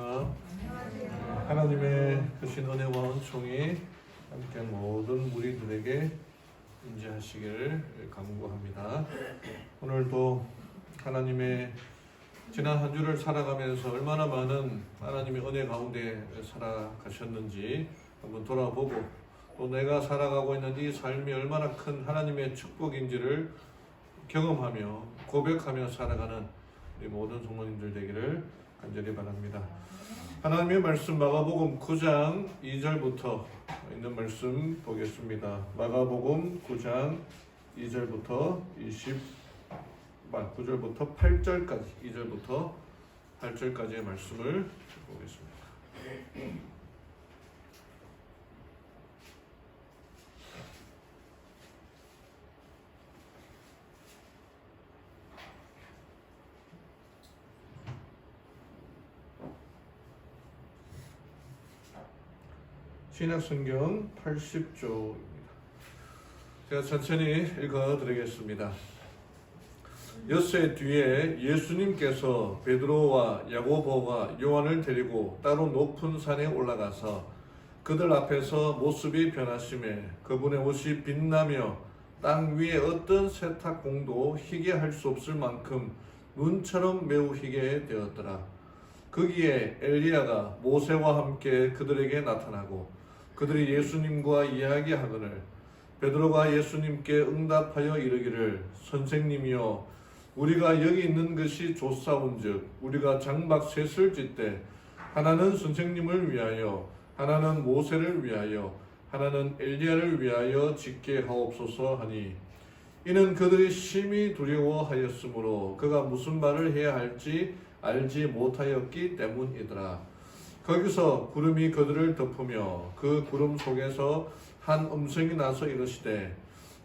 안녕하십니까. 하나님의 크신 은혜와 은총이 함께 모든 무리들에게 임재하시기를 간구합니다. 오늘도 하나님의 지난 한 주를 살아가면서 얼마나 많은 하나님의 은혜 가운데 살아가셨는지 한번 돌아보고, 또 내가 살아가고 있는 이 삶이 얼마나 큰 하나님의 축복인지를 경험하며 고백하며 살아가는 우리 모든 성도님들 되기를 간절히 바랍니다. 하나님의 말씀 마가복음 9장 2절부터 있는 말씀 보겠습니다. 마가복음 9장 2절부터 9절부터 8절까지, 2절부터 8절까지의 말씀을 보겠습니다. 신약성경 80조입니다. 제가 천천히 읽어드리겠습니다. 엿새 뒤에 예수님께서 베드로와 야고보와 요한을 데리고 따로 높은 산에 올라가서 그들 앞에서 모습이 변하심에 그분의 옷이 빛나며 땅 위에 어떤 세탁공도 희게 할 수 없을 만큼 눈처럼 매우 희게 되었더라. 거기에 엘리야가 모세와 함께 그들에게 나타나고 그들이 예수님과 이야기하거늘 베드로가 예수님께 응답하여 이르기를, 선생님이여, 우리가 여기 있는 것이 좋사온즉 우리가 장막 셋을 짓되 하나는 선생님을 위하여, 하나는 모세를 위하여, 하나는 엘리야를 위하여 짓게 하옵소서 하니, 이는 그들이 심히 두려워하였으므로 그가 무슨 말을 해야 할지 알지 못하였기 때문이더라. 거기서 구름이 그들을 덮으며 그 구름 속에서 한 음성이 나서 이르시되,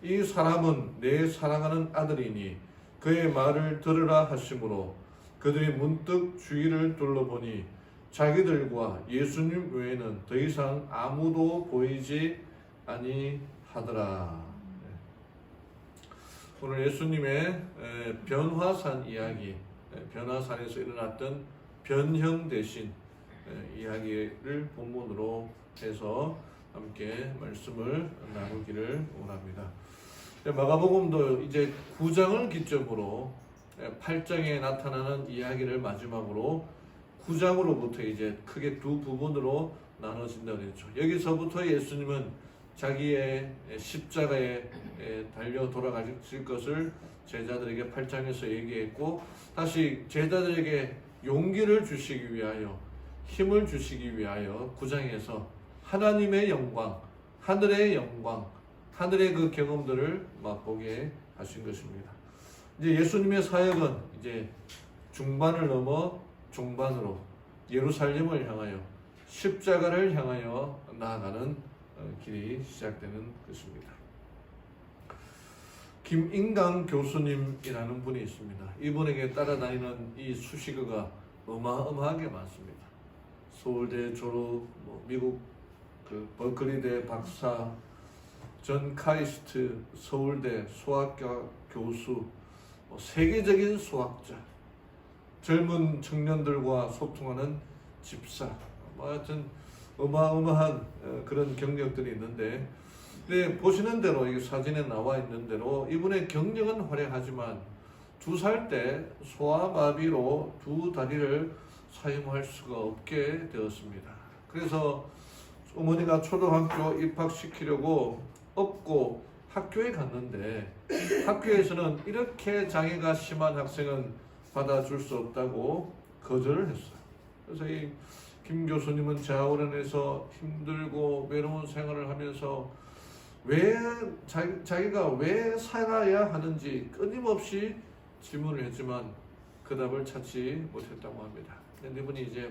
이 사람은 내 사랑하는 아들이니 그의 말을 들으라 하시므로 그들이 문득 주위를 둘러보니 자기들과 예수님 외에는 더 이상 아무도 보이지 아니하더라. 오늘 예수님의 변화산 이야기, 변화산에서 일어났던 변형 대신 이야기를 본문으로 해서 함께 말씀을 나누기를 원합니다. 마가복음도 이제 9장을 기점으로 8장에 나타나는 이야기를 마지막으로 9장으로부터 이제 크게 두 부분으로 나눠진다고 했죠. 여기서부터 예수님은 자기의 십자가에 달려 돌아가실 것을 제자들에게 8장에서 얘기했고, 다시 제자들에게 용기를 주시기 위하여, 힘을 주시기 위하여 9장에서 하나님의 영광, 하늘의 영광, 하늘의 그 경험들을 맛보게 하신 것입니다. 이제 예수님의 사역은 이제 중반을 넘어 중반으로 예루살렘을 향하여 십자가를 향하여 나아가는 길이 시작되는 것입니다. 김인강 교수님이라는 분이 있습니다. 이분에게 따라다니는 이 수식어가 어마어마하게 많습니다. 서울대 졸업, 미국 버클리대 박사, 전 카이스트 서울대 수학과 교수, 세계적인 수학자, 젊은 청년들과 소통하는 집사, 하여튼 어마어마한 그런 경력들이 있는데, 보시는 대로 이 사진에 나와 있는 대로 이분의 경력은 화려하지만 2살 때 소아마비로 두 다리를 사용할 수가 없게 되었습니다. 그래서 어머니가 초등학교 입학시키려고 업고 학교에 갔는데, 학교에서는 이렇게 장애가 심한 학생은 받아줄 수 없다고 거절을 했어요. 그래서 이 김 교수님은 자원원에서 힘들고 외로운 생활을 하면서 자기가 왜 살아야 하는지 끊임없이 질문을 했지만 그 답을 찾지 못했다고 합니다. 근데 이분이 이제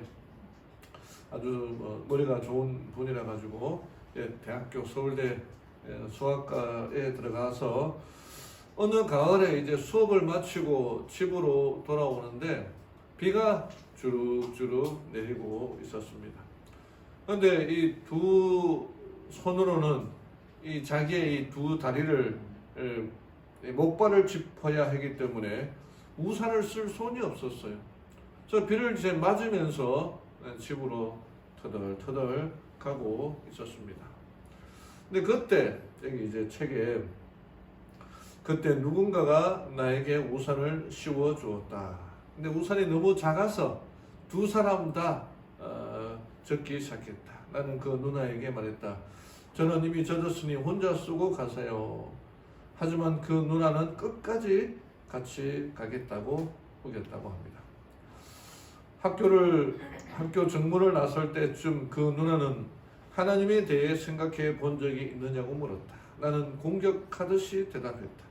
아주 머리가 좋은 분이라 가지고 대학교 서울대 수학과에 들어가서 어느 가을에 이제 수업을 마치고 집으로 돌아오는데 비가 주룩주룩 내리고 있었습니다. 그런데 이 두 손으로는 이 자기의 이 두 다리를 목발을 짚어야 하기 때문에 우산을 쓸 손이 없었어요. 저 비를 이제 맞으면서 집으로 터덜터덜 가고 있었습니다. 근데 그때 여기 이제 책에 그때 누군가가 나에게 우산을 씌워 주었다. 근데 우산이 너무 작아서 두 사람 다 젖기 시작했다. 나는 그 누나에게 말했다. 저는 이미 젖었으니 혼자 쓰고 가세요. 하지만 그 누나는 끝까지 같이 가겠다고 우겼다고 합니다. 학교 정문을 나설 때쯤 그 누나는 하나님에 대해 생각해 본 적이 있느냐고 물었다. 나는 공격하듯이 대답했다.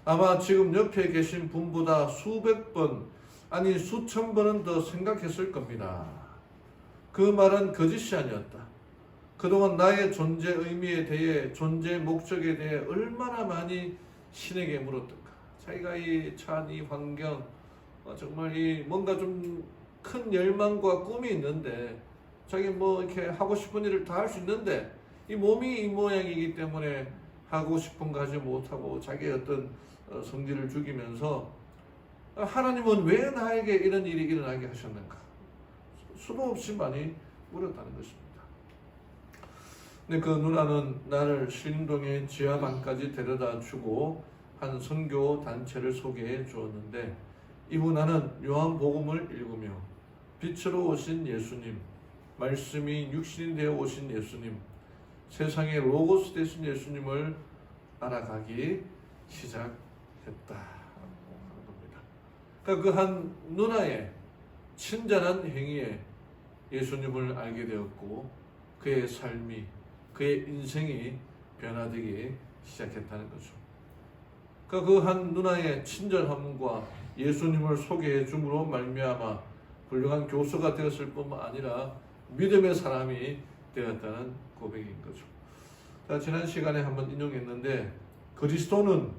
아마 지금 옆에 계신 분보다 수백 번, 아니 수천 번은 더 생각했을 겁니다. 그 말은 거짓이 아니었다. 그동안 나의 존재 의미에 대해, 존재 목적에 대해 얼마나 많이 신에게 물었던가. 자기가 이 처한 이 환경, 정말 이 뭔가 좀 큰 열망과 꿈이 있는데, 자기 뭐 이렇게 하고 싶은 일을 다 할 수 있는데, 이 몸이 이 모양이기 때문에 하고 싶은 거 하지 못하고 자기의 어떤 성질을 죽이면서 하나님은 왜 나에게 이런 일이 일어나게 하셨는가? 수도 없이 많이 물었다는 것입니다. 근데 그 누나는 나를 신림동의 지하반까지 데려다 주고 한 선교 단체를 소개해 주었는데, 이후 나는 요한복음을 읽으며 빛으로 오신 예수님, 말씀이 육신이 되어 오신 예수님, 세상의 로고스 되신 예수님을 알아가기 시작했다. 그러니까 그 한 누나의 친절한 행위에 예수님을 알게 되었고, 그의 삶이, 그의 인생이 변화되기 시작했다는 거죠. 그러니까 그 한 누나의 친절함과 예수님을 소개해 줌으로 말미암아 훌륭한 교수가 되었을 뿐만 아니라 믿음의 사람이 되었다는 고백인 거죠. 자, 지난 시간에 한번 인용했는데, 그리스도는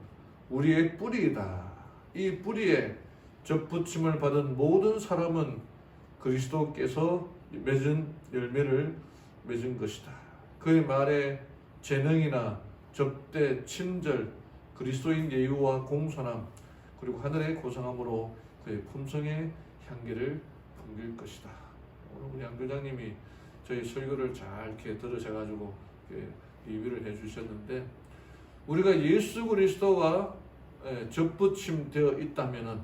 우리의 뿌리이다. 이 뿌리에 접붙임을 받은 모든 사람은 그리스도께서 맺은 열매를 맺은 것이다. 그의 말에 재능이나 접대, 친절, 그리스도인 예유와 공손함, 그리고 하늘의 고상함으로 그의 품성의 향기를 풍길 것이다. 오늘 우리 양교장님이 저희 설교를 잘 이렇게 들으셔가지고 리뷰를 해주셨는데, 우리가 예수 그리스도와 접붙임 되어 있다면은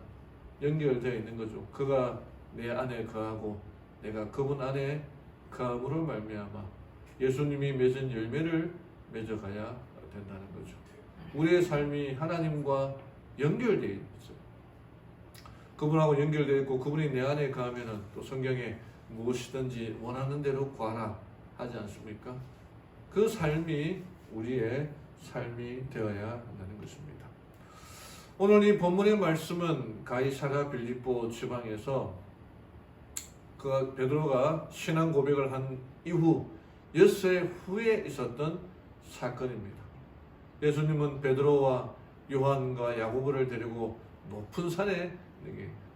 연결되어 있는 거죠. 그가 내 안에 거하고 내가 그분 안에 거함으로 말미암아 예수님이 맺은 열매를 맺어가야 된다는 거죠. 우리의 삶이 하나님과 연결되어 있어요. 그분하고 연결되어 있고 그분이 내 안에 거하면은 또 성경에 무엇이든지 원하는 대로 구하라 하지 않습니까? 그 삶이 우리의 삶이 되어야 한다는 것입니다. 오늘 이 본문의 말씀은 가이사랴 빌립보 지방에서 그 베드로가 신앙 고백을 한 이후 엿새 후에 있었던 사건입니다. 예수님은 베드로와 요한과 야고보를 데리고 높은 산에,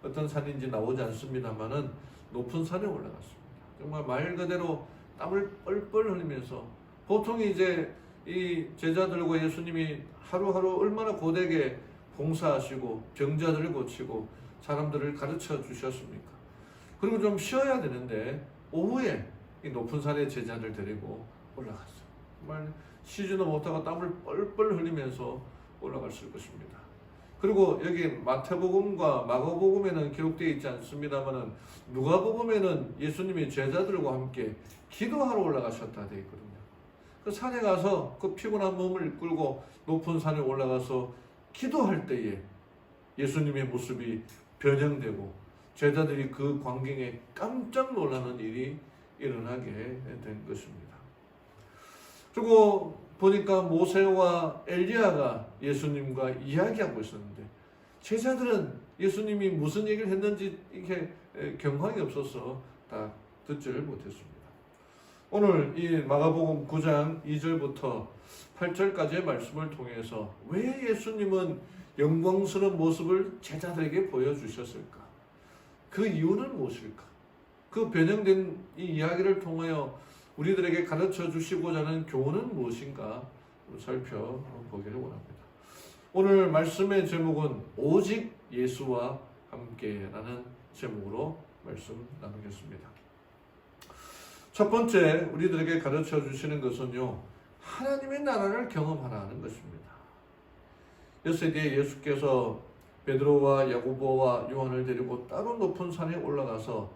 어떤 산인지 나오지 않습니다만은 높은 산에 올라갔습니다. 정말 말 그대로 땀을 뻘뻘 흘리면서, 보통 이제 이 제자들과 예수님이 하루하루 얼마나 고되게 봉사하시고 병자들을 고치고 사람들을 가르쳐 주셨습니까? 그리고 좀 쉬어야 되는데 오후에 이 높은 산에 제자들 데리고 올라갔어요. 정말 쉬지도 못하고 땀을 뻘뻘 흘리면서 올라갔을 것입니다. 그리고 여기 마태복음과 마가복음에는 기록되어 있지 않습니다만은 누가복음에는 예수님이 제자들과 함께 기도하러 올라가셨다 되어 있거든요. 그 산에 가서 그 피곤한 몸을 끌고 높은 산에 올라가서 기도할 때에 예수님의 모습이 변형되고 제자들이 그 광경에 깜짝 놀라는 일이 일어나게 된 것입니다. 그리고 보니까 모세와 엘리야가 예수님과 이야기하고 있었는데, 제자들은 예수님이 무슨 얘기를 했는지 이렇게 경황이 없어서 다 듣지를 못했습니다. 오늘 이 마가복음 9장 2절부터 8절까지의 말씀을 통해서 왜 예수님은 영광스러운 모습을 제자들에게 보여주셨을까? 그 이유는 무엇일까? 그 변형된 이 이야기를 통하여 우리들에게 가르쳐 주시고자 하는 교훈은 무엇인가 살펴보기를 원합니다. 오늘 말씀의 제목은 오직 예수와 함께라는 제목으로 말씀 나누겠습니다. 첫 번째 우리들에게 가르쳐 주시는 것은요, 하나님의 나라를 경험하라는 것입니다. 6세 뒤에 예수께서 베드로와 야고보와 요한을 데리고 따로 높은 산에 올라가서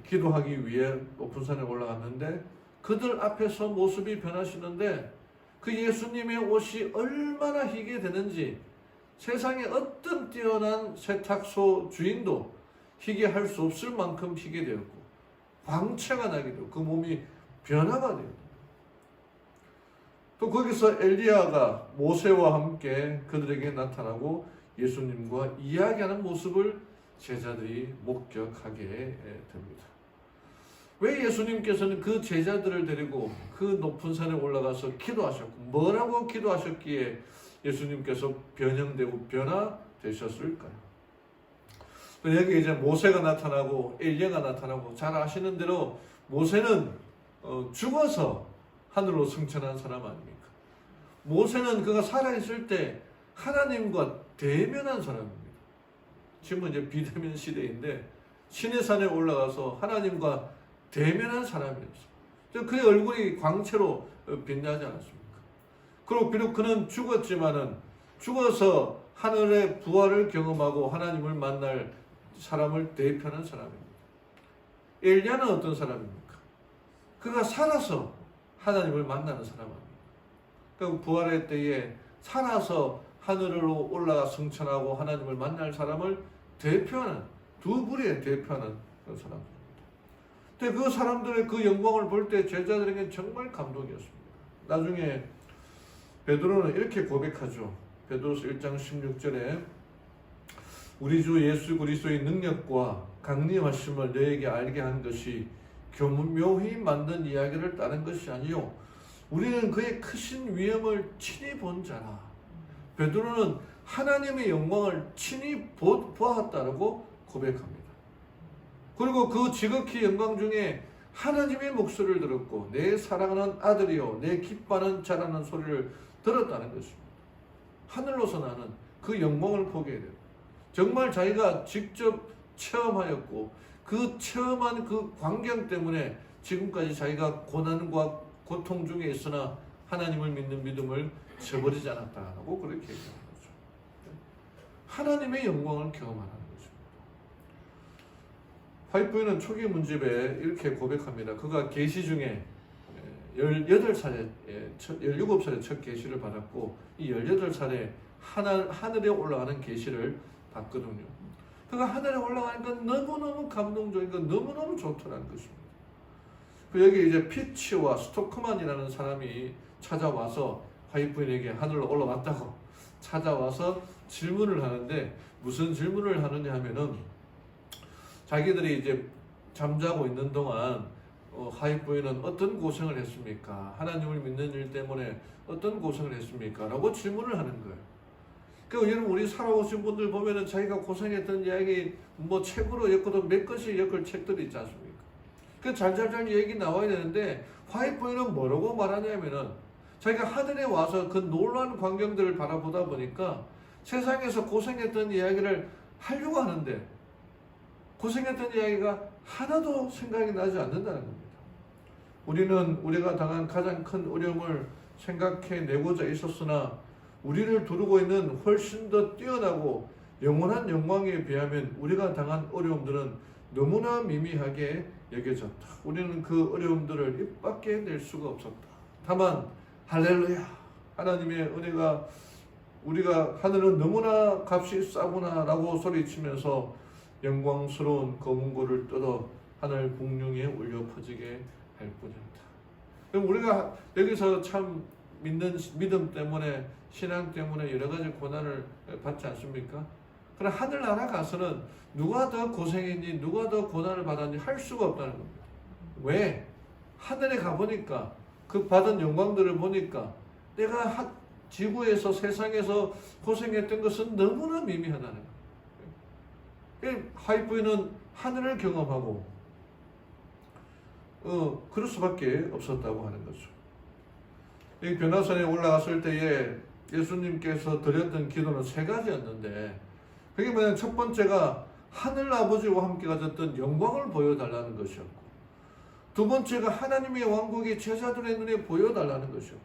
기도하기 위해 높은 산에 올라갔는데, 그들 앞에서 모습이 변하시는데 그 예수님의 옷이 얼마나 희게 되는지 세상에 어떤 뛰어난 세탁소 주인도 희게 할 수 없을 만큼 희게 되었고, 광채가 나게 되고 그 몸이 변화가 되고, 또 거기서 엘리야가 모세와 함께 그들에게 나타나고 예수님과 이야기하는 모습을 제자들이 목격하게 됩니다. 왜 예수님께서는 그 제자들을 데리고 그 높은 산에 올라가서 기도하셨고, 뭐라고 기도하셨기에 예수님께서 변형되고 변화되셨을까요? 또 여기 이제 모세가 나타나고 엘리야가 나타나고, 잘 아시는 대로 모세는 죽어서 하늘로 승천한 사람 아닙니까? 모세는 그가 살아있을 때 하나님과 대면한 사람입니다. 지금은 이제 비대면 시대인데 시내 산에 올라가서 하나님과 대면한 사람이었어요. 그의 얼굴이 광채로 빛나지 않았습니까? 그리고 비록 그는 죽었지만은 죽어서 하늘의 부활을 경험하고 하나님을 만날 사람을 대표하는 사람입니다. 엘리야는 어떤 사람입니까? 그가 살아서 하나님을 만나는 사람 아닙니까? 그 부활의 때에 살아서 하늘로 올라가 승천하고 하나님을 만날 사람을 대표하는, 두 부류에 대표하는 그런 사람들입니다. 근데 그 사람들의 그 영광을 볼 때 제자들에게 정말 감동이었습니다. 나중에 베드로는 이렇게 고백하죠. 베드로서 1장 16절에 우리 주 예수 그리스도의 능력과 강림하심을 너에게 알게 한 것이 교묘히 만든 이야기를 따른 것이 아니요 우리는 그의 크신 위엄을 친히 본 자라. 베드로는 하나님의 영광을 친히 보았다고 고백합니다. 그리고 그 지극히 영광 중에 하나님의 목소리를 들었고 내 사랑하는 아들이요 내 기뻐하는 자라는 소리를 들었다는 것입니다. 하늘로서 나는 그 영광을 보게 돼요. 정말 자기가 직접 체험하였고 그 체험한 그 광경 때문에 지금까지 자기가 고난과 고통 중에 있으나 하나님을 믿는 믿음을 저버리지 않았다라고 그렇게 얘기하는 거죠. 하나님의 영광을 경험하는 것입니다. 화이트보이는 초기 문집에 이렇게 고백합니다. 그가 계시 중에 18살에 17살에 첫 계시를 받았고 이 18살에 하늘에 올라가는 계시를 받거든요. 그가 하늘에 올라가는 건 너무너무 감동적인 건 너무너무 좋더라는 것입니다. 여기 이제 피치와 스토크만이라는 사람이 찾아와서 화이트보이에게 하늘로 올라왔다고 찾아와서 질문을 하는데 무슨 질문을 하느냐 하면은 자기들이 이제 잠자고 있는 동안 화이트보이는 어떤 고생을 했습니까? 하나님을 믿는 일 때문에 어떤 고생을 했습니까? 라고 질문을 하는 거예요. 그러니까 여러분 우리 살아오신 분들 보면은 자기가 고생했던 이야기 뭐 책으로 엮어도 몇 권씩 엮을 책들이 있지 않습니까? 그 잘잘잘 얘기 나와야 되는데 화이트보이는 뭐라고 말하냐면은 자기가 하늘에 와서 그 놀라운 광경들을 바라보다 보니까 세상에서 고생했던 이야기를 하려고 하는데 고생했던 이야기가 하나도 생각이 나지 않는다는 겁니다. 우리는 우리가 당한 가장 큰 어려움을 생각해내고자 있었으나 우리를 두르고 있는 훨씬 더 뛰어나고 영원한 영광에 비하면 우리가 당한 어려움들은 너무나 미미하게 여겨졌다. 우리는 그 어려움들을 입 밖에 낼 수가 없었다. 다만 할렐루야 하나님의 은혜가 우리가 하늘은 너무나 값이 싸구나 라고 소리치면서 영광스러운 검은고를 뜯어 하늘 공중에 울려 퍼지게 할 뿐이다. 그럼 우리가 여기서 참 믿음 때문에 신앙 때문에 여러 가지 고난을 받지 않습니까? 그러나 하늘나라 가서는 누가 더 고생했니 누가 더 고난을 받았니 할 수가 없다는 겁니다. 왜? 하늘에 가보니까 그 받은 영광들을 보니까 내가 지구에서 세상에서 고생했던 것은 너무나 미미하다는 거예요. 화이트보이는 하늘을 경험하고 그럴 수밖에 없었다고 하는 거죠. 이 변화산에 올라갔을 때에 예수님께서 드렸던 기도는 3가지였는데 그게 뭐냐면 첫 번째가 하늘 아버지와 함께 가졌던 영광을 보여달라는 것이었고 두 번째가 하나님의 왕국이 제자들의 눈에 보여달라는 것이었고,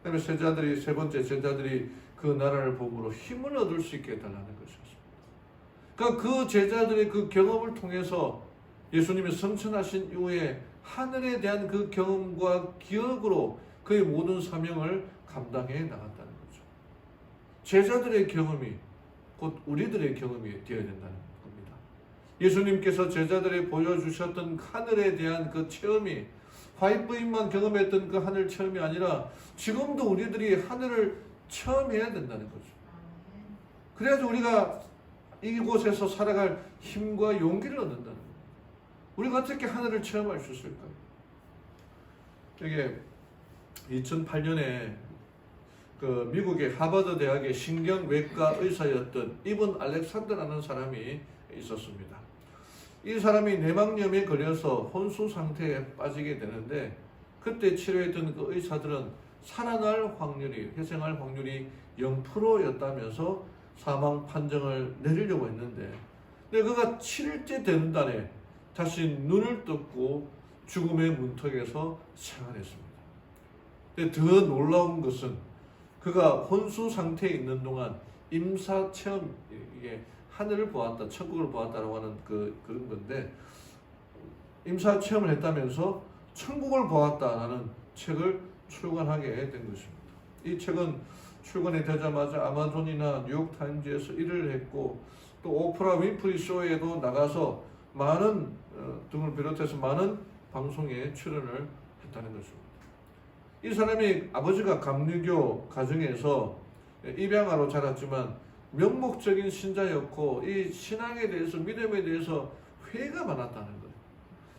그다음에 세 번째 제자들이 그 나라를 보므로 힘을 얻을 수 있게 해달라는 것이었습니다. 그러니까 그 제자들의 그 경험을 통해서 예수님이 성천하신 이후에 하늘에 대한 그 경험과 기억으로 그의 모든 사명을 감당해 나갔다는 거죠. 제자들의 경험이 곧 우리들의 경험이 되어야 된다는 겁니다. 예수님께서 제자들에 보여주셨던 하늘에 대한 그 체험이 화이트부인만 경험했던 그 하늘 체험이 아니라 지금도 우리들이 하늘을 체험해야 된다는 거죠. 그래야지 우리가 이곳에서 살아갈 힘과 용기를 얻는다는 거예요. 우리가 어떻게 하늘을 체험할 수 있을까요? 이게 2008년에 그 미국의 하버드 대학의 신경외과 의사였던 이븐 알렉산더라는 사람이 있었습니다. 이 사람이 뇌막염에 걸려서 혼수 상태에 빠지게 되는데, 그때 치료했던 그 의사들은 살아날 확률이, 회생할 확률이 0%였다면서 사망 판정을 내리려고 했는데, 근데 그가 7일째 되는 달에 다시 눈을 떴고 죽음의 문턱에서 생활했습니다. 근데 더 놀라운 것은 그가 혼수 상태에 있는 동안 임사 체험, 이게 하늘을 보았다, 천국을 보았다라고 하는 그런 건데, 임사 체험을 했다면서 천국을 보았다라는 책을 출간하게 된 것입니다. 이 책은 출간이 되자마자 아마존이나 뉴욕타임즈에서 일을 했고, 또 오프라 윈프리 쇼에도 나가서 많은 등을 비롯해서 많은 방송에 출연을 했다는 것입니다. 이 사람이 아버지가 감리교 가정에서 입양아로 자랐지만 명목적인 신자였고, 이 신앙에 대해서, 믿음에 대해서 회의가 많았다는 거예요.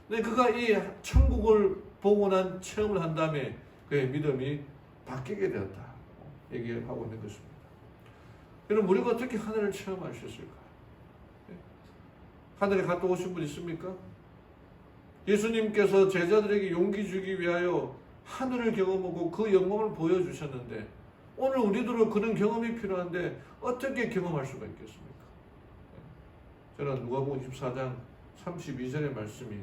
근데 그가 이 천국을 보고 난 체험을 한 다음에 그의 믿음이 바뀌게 되었다 얘기하고 있는 것입니다. 여러분, 우리가 어떻게 하늘을 체험할 수 있을까? 하늘에 갔다 오신 분 있습니까? 예수님께서 제자들에게 용기 주기 위하여 하늘을 경험하고 그 영광을 보여주셨는데, 오늘 우리들은 그런 경험이 필요한데 어떻게 경험할 수가 있겠습니까? 저는 누가복음 24장 32절의 말씀이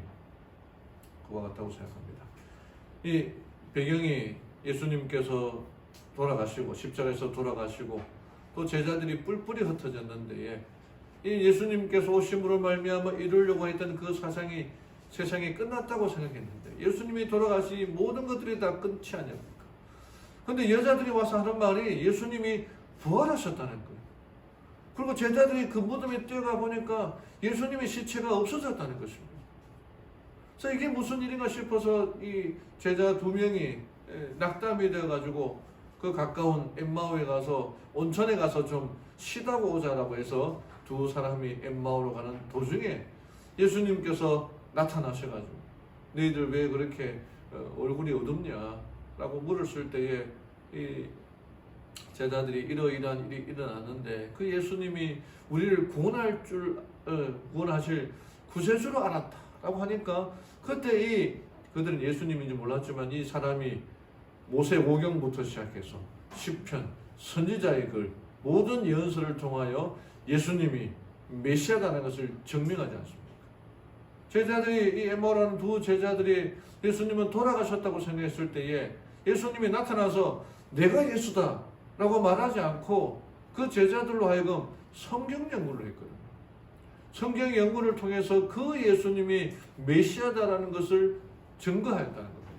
그와 같다고 생각합니다. 이 배경이 예수님께서 돌아가시고 십자가에서 돌아가시고 또 제자들이 뿔뿔이 흩어졌는데, 이 예수님께서 오심으로 말미암아 이루려고 했던 그 사상이 세상이 끝났다고 생각했는데, 예수님이 돌아가시 모든 것들이 다 끝이 아닙니까? 그런데 여자들이 와서 하는 말이 예수님이 부활하셨다는 거예요. 그리고 제자들이 그 무덤에 뛰어가 보니까 예수님의 시체가 없어졌다는 것입니다. 그래서 이게 무슨 일인가 싶어서 이 제자 2명이 낙담이 되어가지고 그 가까운 엠마오에 가서 온천에 가서 좀 쉬다고 오자라고 해서 두 사람이 엠마오로 가는 도중에 예수님께서 나타나셔가지고 너희들 왜 그렇게 얼굴이 어둡냐 라고 물었을 때에 이 제자들이 이러이러한 일이 일어났는데 그 예수님이 우리를 구원하실 구세주로 알았다 라고 하니까, 그때 그들은 예수님인지 몰랐지만 이 사람이 모세오경부터 시작해서 시편, 선지자의 글, 모든 예언서를 통하여 예수님이 메시아라는 것을 증명하지 않습니까? 제자들이, 이 에마오라는 두 제자들이 예수님은 돌아가셨다고 생각했을 때에 예수님이 나타나서 내가 예수다 라고 말하지 않고 그 제자들로 하여금 성경 연구를 했거든요. 성경 연구를 통해서 그 예수님이 메시아다라는 것을 증거했다는 겁니다.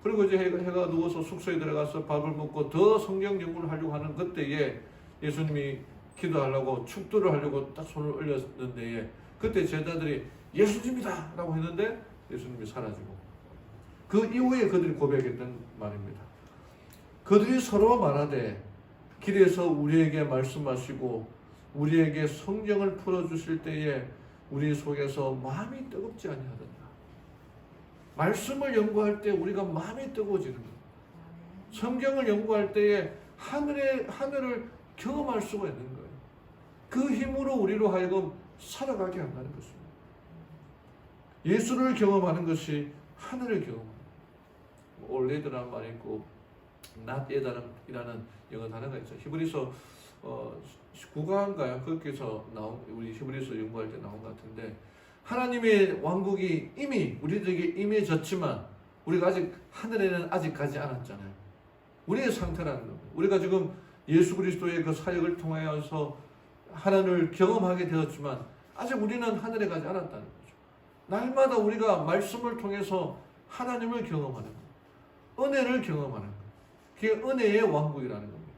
그리고 이제 해가 누워서 숙소에 들어가서 밥을 먹고 더 성경 연구를 하려고 하는 그때에 예수님이 기도하려고 축도를 하려고 딱 손을 올렸는데, 그때 제자들이 예수님이다 라고 했는데 예수님이 사라지고, 그 이후에 그들이 고백했던 말입니다. 그들이 서로 말하되 길에서 우리에게 말씀하시고 우리에게 성경을 풀어주실 때에 우리 속에서 마음이 뜨겁지 아니하더냐. 말씀을 연구할 때 우리가 마음이 뜨거워지는 거예요. 성경을 연구할 때에 하늘을 경험할 수가 있는 거예요. 그 힘으로 우리로 하여금 살아가게 한다는 것입니다. 예수를 경험하는 것이 하늘을 경험하는 거예요. 올레드라는 말이 있고 not yet이라는 영어 단어가 있어요. 히브리서 9강인가요? 거기서 우리 히브리서 연구할 때 나온 것 같은데, 하나님의 왕국이 이미 우리들에게 임해졌지만 우리가 아직 하늘에는 아직 가지 않았잖아요. 우리의 상태라는 겁니다. 우리가 지금 예수 그리스도의 그 사역을 통하여서 하나님을 경험하게 되었지만 아직 우리는 하늘에 가지 않았다는 거죠. 날마다 우리가 말씀을 통해서 하나님을 경험하는 거예요. 은혜를 경험하는 거예요. 그게 은혜의 왕국이라는 겁니다.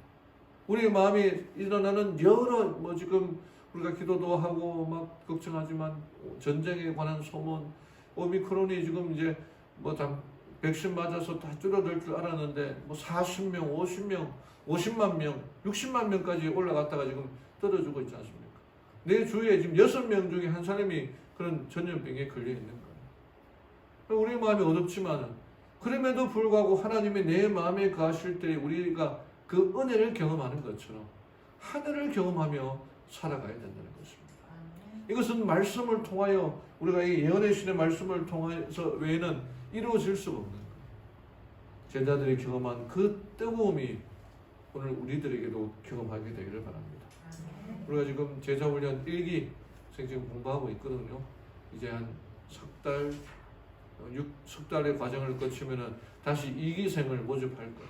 우리의 마음에 일어나는 여러 지금 우리가 기도도 하고 막 걱정하지만 전쟁에 관한 소문, 오미크론이 지금 이제 백신 맞아서 다 줄어들 줄 알았는데 40명, 50명, 50만 명, 60만 명까지 올라갔다가 지금 떨어지고 있지 않습니까? 내 주위에 지금 6명 중에 한 사람이 그런 전염병에 걸려 있는 거예요. 우리 마음이 어렵지만 그럼에도 불구하고 하나님이 내 마음에 거하실 때 우리가 그 은혜를 경험하는 것처럼 하늘을 경험하며 살아가야 된다는 것입니다. 이것은 말씀을 통하여 우리가 이 예언의 신의 말씀을 통해서 외에는 이루어질 수가 없는 거예요. 제자들이 경험한 그 뜨거움이 오늘 우리들에게도 경험하게 되기를 바랍니다. 우리가 지금 제자훈련 1기 지금 공부하고 있거든요. 이제 한 석 달의 과정을 거치면은 다시 2기생을 모집할 거예요.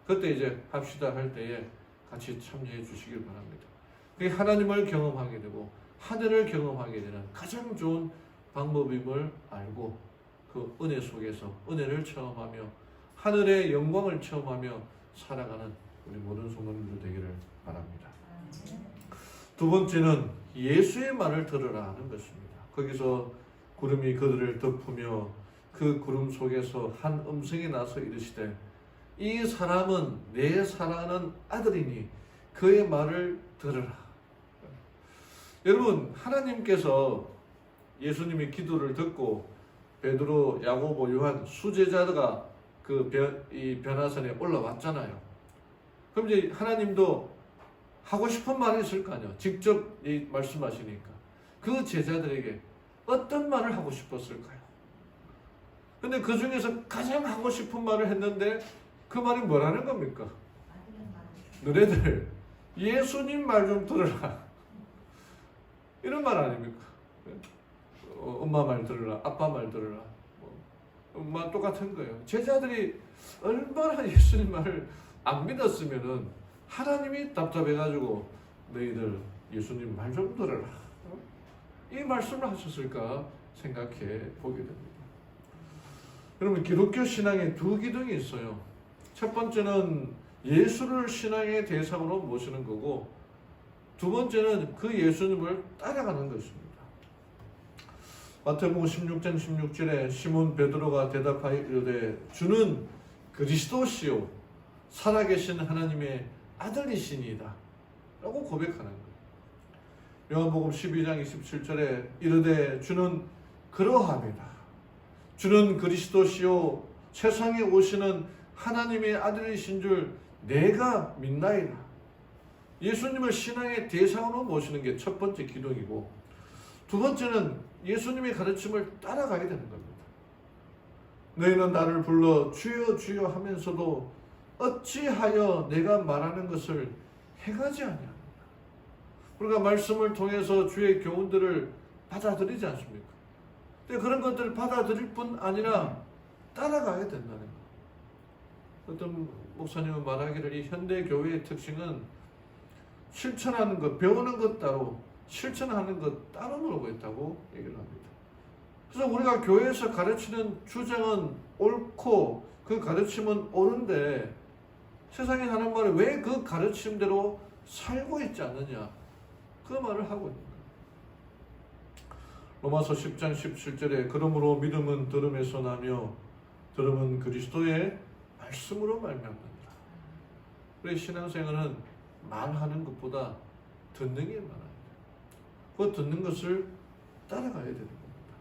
그때 이제 합시다 할 때에 같이 참여해 주시길 바랍니다. 그게 하나님을 경험하게 되고 하늘을 경험하게 되는 가장 좋은 방법임을 알고 그 은혜 속에서 은혜를 체험하며 하늘의 영광을 체험하며 살아가는 우리 모든 성도님들 되기를 바랍니다. 두 번째는 예수의 말을 들으라 하는 것입니다. 거기서 구름이 그들을 덮으며 그 구름 속에서 한 음성이 나서 이르시되 이 사람은 내 사랑하는 아들이니 그의 말을 들으라. 여러분, 하나님께서 예수님의 기도를 듣고 베드로, 야고보, 요한 수제자가 이 변화산에 올라왔잖아요. 그럼 이제 하나님도 하고 싶은 말이 있을 거 아니에요. 직접 말씀하시니까. 그 제자들에게 어떤 말을 하고 싶었을까요? 근데 그 중에서 가장 하고 싶은 말을 했는데 그 말이 뭐라는 겁니까? 너네들 예수님 말 좀 들으라. 이런 말 아닙니까? 엄마 말 들으라, 아빠 말 들으라. 엄마 똑같은 거예요. 제자들이 얼마나 예수님 말을 안 믿었으면은 하나님이 답답해가지고 너희들 예수님 말 좀 들으라. 이 말씀을 하셨을까 생각해 보게 됩니다. 여러분, 기독교 신앙에 두 기둥이 있어요. 첫 번째는 예수를 신앙의 대상으로 모시는 거고, 두 번째는 그 예수님을 따라가는 것입니다. 마태복음 16장 16절에 시몬 베드로가 대답하여 이르되 주는 그리스도시요 살아계신 하나님의 아들이시니이다 라고 고백하는 거예요. 요한복음 12장 27절에 이르되 주는 그러함이다. 주는 그리스도시요 세상에 오시는 하나님의 아들이신 줄 내가 믿나이다. 예수님을 신앙의 대상으로 모시는 게 첫 번째 기둥이고, 두 번째는 예수님의 가르침을 따라가게 되는 겁니다. 너희는 나를 불러 주여 주여 하면서도 어찌하여 내가 말하는 것을 행하지 아니하느냐. 우리가 말씀을 통해서 주의 교훈들을 받아들이지 않습니까? 근데 그런 것들을 받아들일 뿐 아니라 따라가야 된다는 거예요. 어떤 목사님은 말하기를 이 현대 교회의 특징은 실천하는 것, 배우는 것 따로, 실천하는 것 따로 놀고 있다고 얘기를 합니다. 그래서 우리가 교회에서 가르치는 주장은 옳고 그 가르침은 옳은데 세상에 하는 말은 왜 그 가르침대로 살고 있지 않느냐, 그 말을 하고 있는 거예요. 로마서 10장 17절에 그러므로 믿음은 들음에서 나며 들음은 그리스도의 말씀으로 말미암는다. 우리 신앙생활은 말하는 것보다 듣는 게 많아요. 그 듣는 것을 따라가야 되는 겁니다.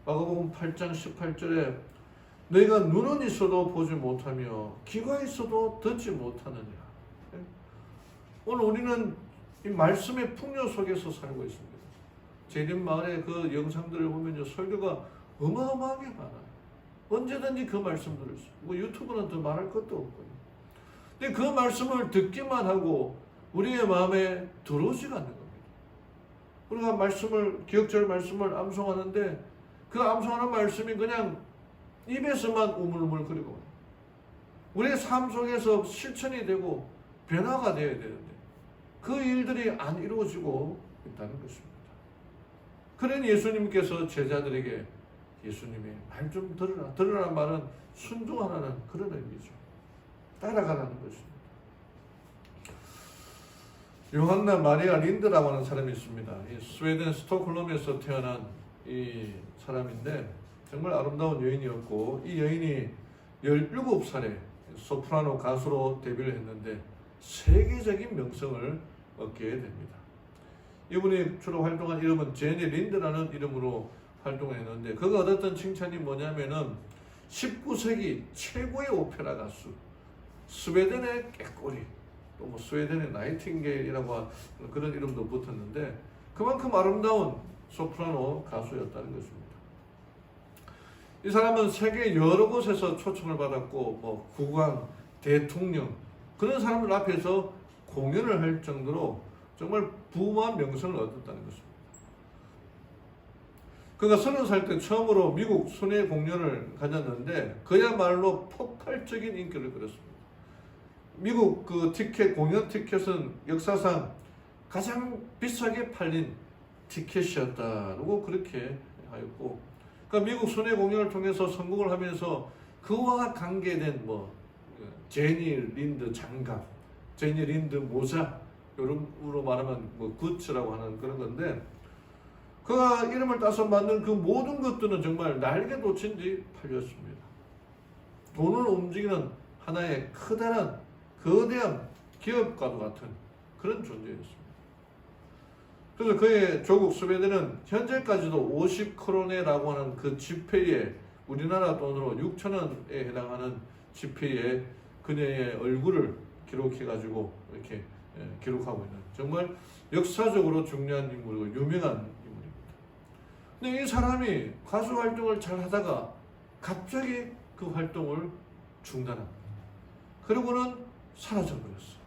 마가복음 8장 18절에 너희가 눈은 있어도 보지 못하며 귀가 있어도 듣지 못하느냐. 오늘 우리는 이 말씀의 풍요 속에서 살고 있습니다. 제림 마을의 그 영상들을 보면 설교가 어마어마하게 많아요. 언제든지 그 말씀 들을 수 있어요. 유튜브는 더 말할 것도 없고요. 근데 그 말씀을 듣기만 하고 우리의 마음에 들어오지가 않는 겁니다. 우리가 말씀을 기억절 말씀을 암송하는데 그 암송하는 말씀이 그냥 입에서만 우물우물거리고 우리의 삶 속에서 실천이 되고 변화가 되어야 되는데 그 일들이 안 이루어지고 있다는 것입니다. 그런 예수님께서 제자들에게 예수님의 말 좀 들으라. 들으라는 말은 순종하라는 그런 의미죠. 따라가라는 것입니다. 요한나 마리아 린드라고 하는 사람이 있습니다. 스웨덴 스톡홀름에서 태어난 이 사람인데 정말 아름다운 여인이었고 이 여인이 17살에 소프라노 가수로 데뷔를 했는데 세계적인 명성을 얻게 됩니다. 이분이 주로 활동한 이름은 제니 린드라는 이름으로 활동을 했는데 그가 얻었던 칭찬이 뭐냐면은 19세기 최고의 오페라 가수, 스웨덴의 깨꼬리, 또 뭐 스웨덴의 나이팅게일이라고 하는 그런 이름도 붙었는데 그만큼 아름다운 소프라노 가수였다는 것입니다. 이 사람은 세계 여러 곳에서 초청을 받았고 뭐 국왕, 대통령 그런 사람들 앞에서 공연을 할 정도로 정말 부와 명성을 얻었다는 것입니다. 그가 30살 때 처음으로 미국 순회 공연을 가졌는데 그야말로 폭발적인 인기를 끌었습니다. 미국 그 티켓, 공연 티켓은 역사상 가장 비싸게 팔린 티켓이었다고 그렇게 하였고, 그러니까 미국 순회 공연을 통해서 성공을 하면서 그와 관계된 뭐 제니 린드 장갑, 제니 린드 모자, 이름으로 말하면 뭐 굿즈라고 하는 그런 건데, 그가 이름을 따서 만든 그 모든 것들은 정말 날개 돋친 듯이 팔렸습니다. 돈을 움직이는 하나의 커다란 거대한 기업과도 같은 그런 존재였습니다. 그래서 그의 조국 스웨덴은 현재까지도 50크로네라고 하는 그 지폐에 우리나라 돈으로 6,000원에 해당하는 지폐에 그녀의 얼굴을 기록해가지고 이렇게 기록하고 있는 정말 역사적으로 중요한 인물이고 유명한 인물입니다. 근데 이 사람이 가수 활동을 잘 하다가 갑자기 그 활동을 중단합니다. 그러고는 사라져버렸어요.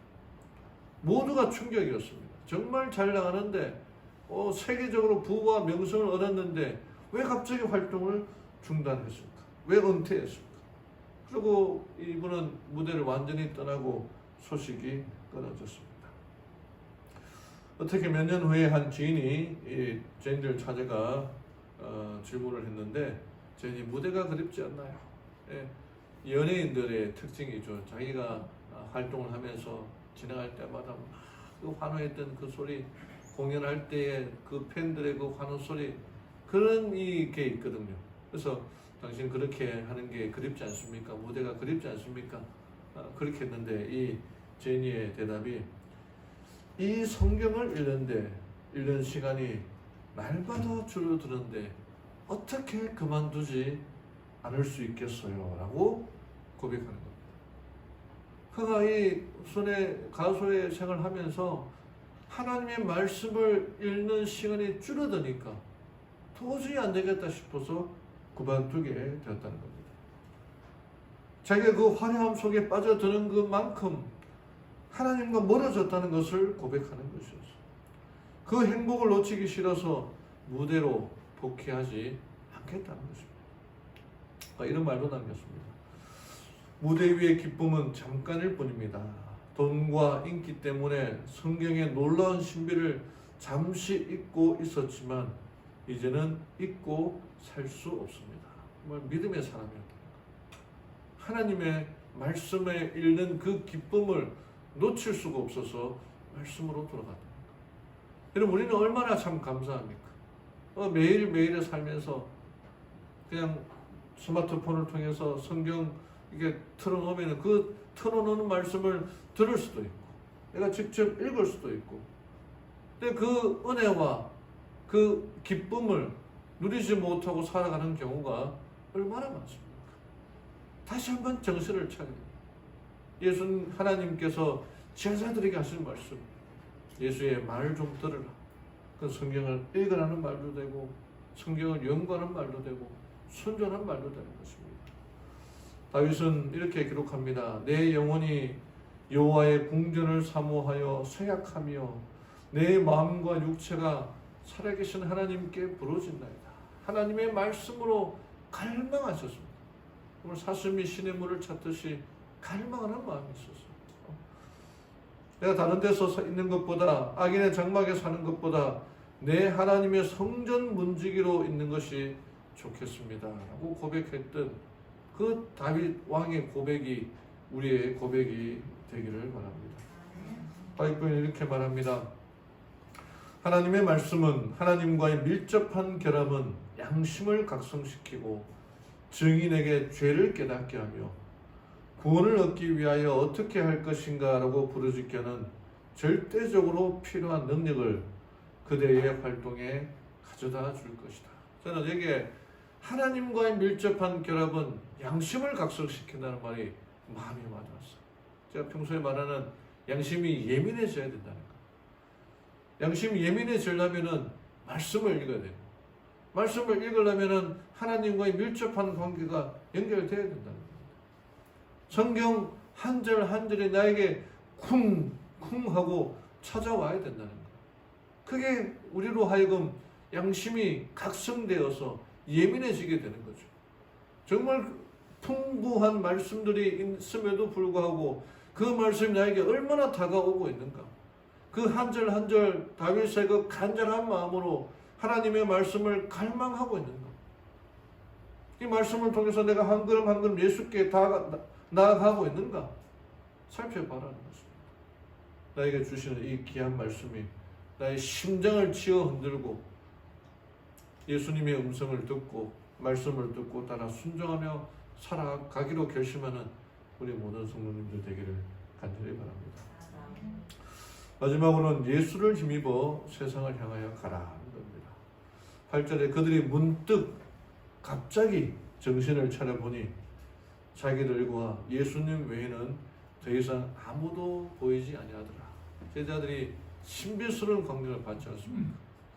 모두가 충격이었습니다. 정말 잘 나가는데 세계적으로 부와 명성을 얻었는데 왜 갑자기 활동을 중단했을까? 왜 은퇴했을까? 그리고 이분은 무대를 완전히 떠나고 소식이 끊어졌습니다. 어떻게 몇 년 후에 한 지인이 이 제니를 찾아가 질문을 했는데 제니 무대가 그립지 않나요? 예, 연예인들의 특징이죠. 자기가 활동을 하면서 지나갈 때마다 막 그 환호했던 그 소리, 공연할 때의 그 팬들의 그 환호 소리, 그런 게 있거든요. 그래서 당신 그렇게 하는 게 그립지 않습니까? 무대가 그립지 않습니까? 그렇게 했는데 이 제니의 대답이 이 성경을 읽는 시간이 날마다 줄어드는데 어떻게 그만두지 않을 수 있겠어요? 라고 고백하는 겁니다. 그가 이 순회 가수의 생활을 하면서 하나님의 말씀을 읽는 시간이 줄어드니까 도저히 안 되겠다 싶어서 그만두게 되었다는 겁니다. 자기가 그 화려함 속에 빠져드는 것만큼 하나님과 멀어졌다는 것을 고백하는 것이었어요. 그 행복을 놓치기 싫어서 무대로 복귀하지 않겠다는 것입니다. 이런 말도 남겼습니다. 무대 위의 기쁨은 잠깐일 뿐입니다. 돈과 인기 때문에 성경의 놀라운 신비를 잠시 잊고 있었지만 이제는 잊고 살 수 없습니다. 정말 믿음의 사람이었다. 하나님의 말씀에 읽는 그 기쁨을 놓칠 수가 없어서 말씀으로 돌아갔다. 여러분, 우리는 얼마나 참 감사합니까? 매일매일의 살면서 그냥 스마트폰을 통해서 성경 이게 틀어놓으면 그 틀어놓는 말씀을 들을 수도 있고 내가 직접 읽을 수도 있고, 근데 그 은혜와 그 기쁨을 누리지 못하고 살아가는 경우가 얼마나 많습니까? 다시 한번 정신을 차려야 돼요. 하나님께서 제자들에게 하신 말씀, 예수의 말을 좀 들으라. 그 성경을 읽으라는 말도 되고 성경을 연구하는 말도 되고 순전한 말도 되는 것입니다. 다윗은 이렇게 기록합니다. 내 영혼이 여호와의 궁전을 사모하여 쇠약하며 내 마음과 육체가 살아계신 하나님께 부르짖나이다. 하나님의 말씀으로 갈망하셨습니다. 오늘 사슴이 신의 물을 찾듯이 갈망하는 마음이 있었어요. 내가 다른 데서 있는 것보다, 악인의 장막에 사는 것보다 내 하나님의 성전 문지기로 있는 것이 좋겠습니다 라고 고백했던 그 다윗 왕의 고백이 우리의 고백이 되기를 바랍니다. 바이블은 이렇게 말합니다. 하나님의 말씀은, 하나님과의 밀접한 결함은 양심을 각성시키고 증인에게 죄를 깨닫게 하며 구원을 얻기 위하여 어떻게 할 것인가 라고 부르짖겨는 절대적으로 필요한 능력을 그대의 활동에 가져다 줄 것이다. 저는 여기에 하나님과의 밀접한 결합은 양심을 각성시킨다는 말이 마음에 와닿았어요. 제가 평소에 말하는 양심이 예민해져야 된다는 거. 양심이 예민해지려면 말씀을 읽어야 돼요. 말씀을 읽으려면 하나님과의 밀접한 관계가 연결되어야 된다는 겁니다. 성경 한 절 한 절이 나에게 쿵쿵 하고 찾아와야 된다는 거예요. 그게 우리로 하여금 양심이 각성되어서 예민해지게 되는 거죠. 정말 풍부한 말씀들이 있음에도 불구하고 그 말씀이 나에게 얼마나 다가오고 있는가. 그 한 절 한 절 다윗의 그 간절한 마음으로 하나님의 말씀을 갈망하고 있는가. 이 말씀을 통해서 내가 한 걸음 한 걸음 예수께 나아가고 있는가 살펴봐라는 것입니다. 나에게 주시는 이 귀한 말씀이 나의 심장을 치어 흔들고 예수님의 음성을 듣고 말씀을 듣고 따라 순종하며 살아가기로 결심하는 우리 모든 성도님들 되기를 간절히 바랍니다. 마지막으로는 예수를 힘입어 세상을 향하여 가라는 겁니다. 8절에 그들이 문득 갑자기 정신을 차려보니 자기들과 예수님 외에는 더 이상 아무도 보이지 아니하더라. 제자들이 신비스러운 광경을 받지 않습니까?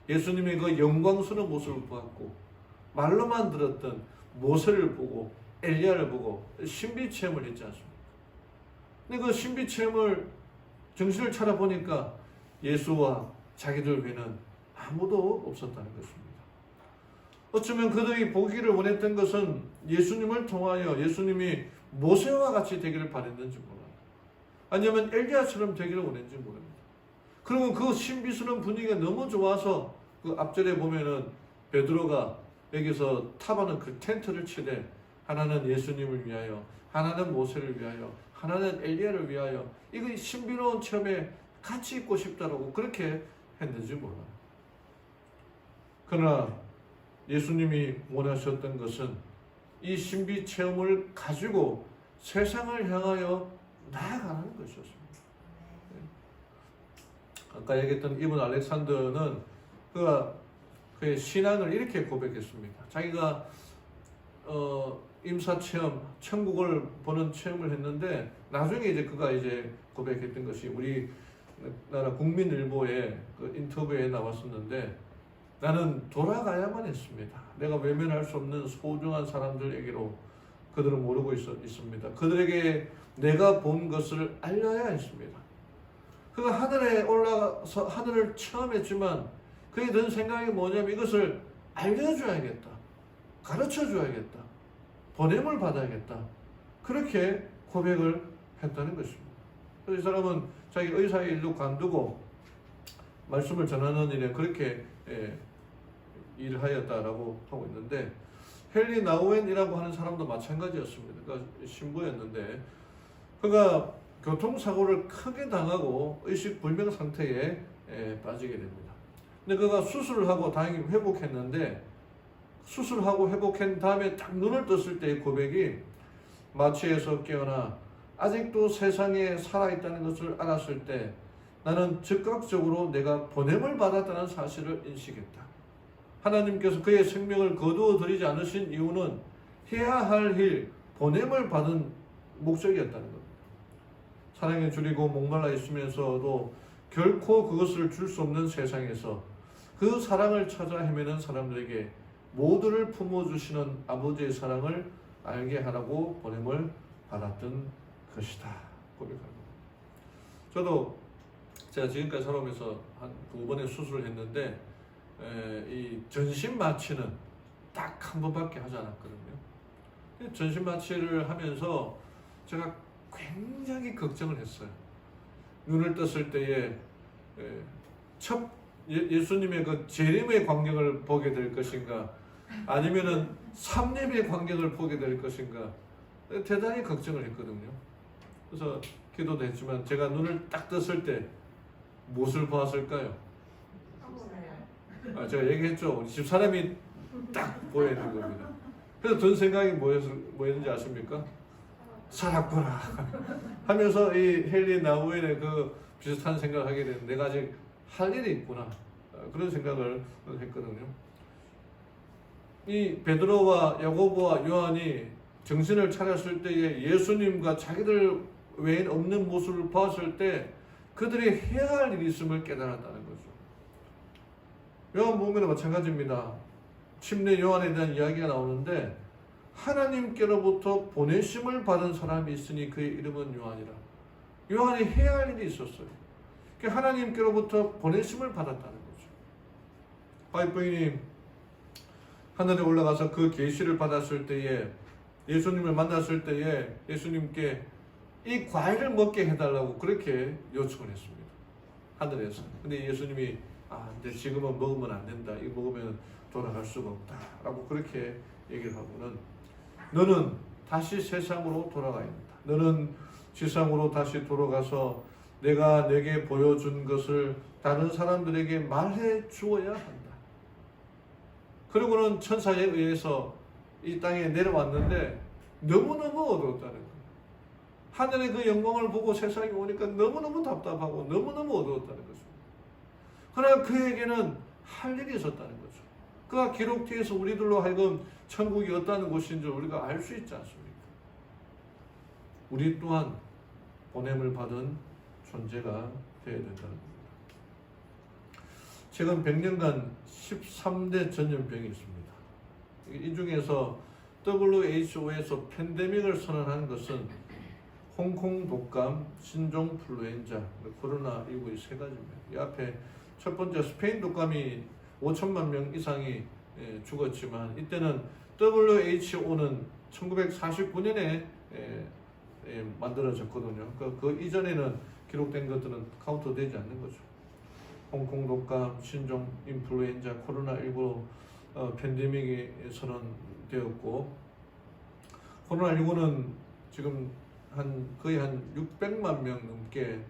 예수님의 그 영광스러운 모습을 보았고 말로만 들었던 모세를 보고 엘리야를 보고 신비 체험을 했지 않습니까? 근데 그 신비 체험을 정신을 차려보니까 예수와 자기들 외에는 아무도 없었다는 것입니다. 어쩌면 그들이 보기를 원했던 것은 예수님을 통하여 예수님이 모세와 같이 되기를 바랬는지 몰라요. 아니면 엘리야처럼 되기를 원했는지 모릅니다. 그리고 그 신비스러운 분위기가 너무 좋아서 그 앞절에 보면은 베드로가 여기서 탑하는 그 텐트를 치되 하나는 예수님을 위하여, 하나는 모세를 위하여, 하나는 엘리야를 위하여 이거 신비로운 체험에 같이 있고 싶다라고 그렇게 했는지 몰라요. 그러나 예수님이 원하셨던 것은 이 신비 체험을 가지고 세상을 향하여 나아가는 것이었습니다. 아까 얘기했던 이분 알렉산더는 그의 신앙을 이렇게 고백했습니다. 자기가 임사 체험, 천국을 보는 체험을 했는데 나중에 이제 그가 이제 고백했던 것이 우리나라 국민일보의 그 인터뷰에 나왔었는데 나는 돌아가야만 했습니다. 내가 외면할 수 없는 소중한 사람들에게로 그들은 모르고 있습니다. 그들에게 내가 본 것을 알려야 했습니다. 그가 하늘에 올라가서 하늘을 체험했지만 그에 든 생각이 뭐냐면 이것을 알려줘야겠다. 가르쳐줘야겠다. 보냄을 받아야겠다. 그렇게 고백을 했다는 것입니다. 그래서 이 사람은 자기 의사의 일도 관두고 말씀을 전하는 일에 그렇게 일을 하였다라고 하고 있는데 헨리 나우엔이라고 하는 사람도 마찬가지였습니다. 그가 신부였는데 그가 교통사고를 크게 당하고 의식불명 상태에 빠지게 됩니다. 근데 그가 수술을 하고 다행히 회복했는데 수술하고 회복한 다음에 딱 눈을 떴을 때의 고백이 마취에서 깨어나 아직도 세상에 살아있다는 것을 알았을 때 나는 즉각적으로 내가 보냄을 받았다는 사실을 인식했다. 하나님께서 그의 생명을 거두어 드리지 않으신 이유는 해야 할 일, 보냄을 받은 목적이었다는 겁니다. 사랑에 줄이고 목말라 있으면서도 결코 그것을 줄 수 없는 세상에서 그 사랑을 찾아 헤매는 사람들에게 모두를 품어주시는 아버지의 사랑을 알게 하라고 보냄을 받았던 것이다. 고백합니다. 저도 제가 지금까지 살아오면서 한 2번의 수술을 했는데 이 전신 마취는 딱 한 번밖에 하지 않았거든요. 전신 마취를 하면서 제가 굉장히 걱정을 했어요. 눈을 떴을 때에 첫 예수님의 그 재림의 광경을 보게 될 것인가, 아니면은 삼림의 광경을 보게 될 것인가, 대단히 걱정을 했거든요. 그래서 기도도 했지만 제가 눈을 딱 떴을 때 무엇을 보았을까요? 제가 얘기했죠. 집사람이 딱 보여야 되는 겁니다. 그래서 든 생각이 뭐였는지 아십니까? 살았구나 하면서 이 헨리 나우엔의 그 비슷한 생각을 하게 되는데, 내가 아직 할 일이 있구나, 그런 생각을 했거든요. 이 베드로와 야고보와 요한이 정신을 차렸을 때에 예수님과 자기들 외엔 없는 모습을 보았을 때 그들이 해야 할 일이 있음을 깨달았다는 거죠. 요한복음에도 마찬가지입니다. 침례 요한에 대한 이야기가 나오는데, 하나님께로부터 보내심을 받은 사람이 있으니 그의 이름은 요한이라. 요한이 해야 할 일이 있었어요. 하나님께로부터 보내심을 받았다는 거죠. 와이프님 하늘에 올라가서 그 계시를 받았을 때에, 예수님을 만났을 때에 예수님께 이 과일을 먹게 해달라고 그렇게 요청을 했습니다. 하늘에서. 근데 예수님이 근데 지금은 먹으면 안 된다. 이거 먹으면 돌아갈 수가 없다. 라고 그렇게 얘기를 하고는, 너는 다시 세상으로 돌아가야 된다. 너는 지상으로 다시 돌아가서 내가 내게 보여준 것을 다른 사람들에게 말해 주어야 한다. 그리고는 천사에 의해서 이 땅에 내려왔는데 너무너무 어두웠다는 거예요. 하늘의 그 영광을 보고 세상에 오니까 너무너무 답답하고 너무너무 어두웠다는 거죠. 그러나 그에게는 할 일이 있었다는 거죠. 그가 기록되어서 우리들로 하여금 천국이 어떠한 곳인 줄 우리가 알 수 있지 않습니까? 우리 또한 보냄을 받은 존재가 되어야 된다는 겁니다. 최근 100년간 13대 전염병이 있습니다. 이 중에서 WHO에서 팬데믹을 선언한 것은 홍콩 독감, 신종플루엔자, 코로나19 이 세 가지입니다. 이 앞에 첫 번째 스페인 독감이 5천만 명 이상이 죽었지만, 이때는 WHO는 1949년에 만들어졌거든요. 그 이전에는 기록된 것들은 카운트되지 않는 거죠. 홍콩 독감, 신종 인플루엔자, 코로나19 팬데믹이 선언되었고, 코로나19는 지금 거의 한 600만 명 넘게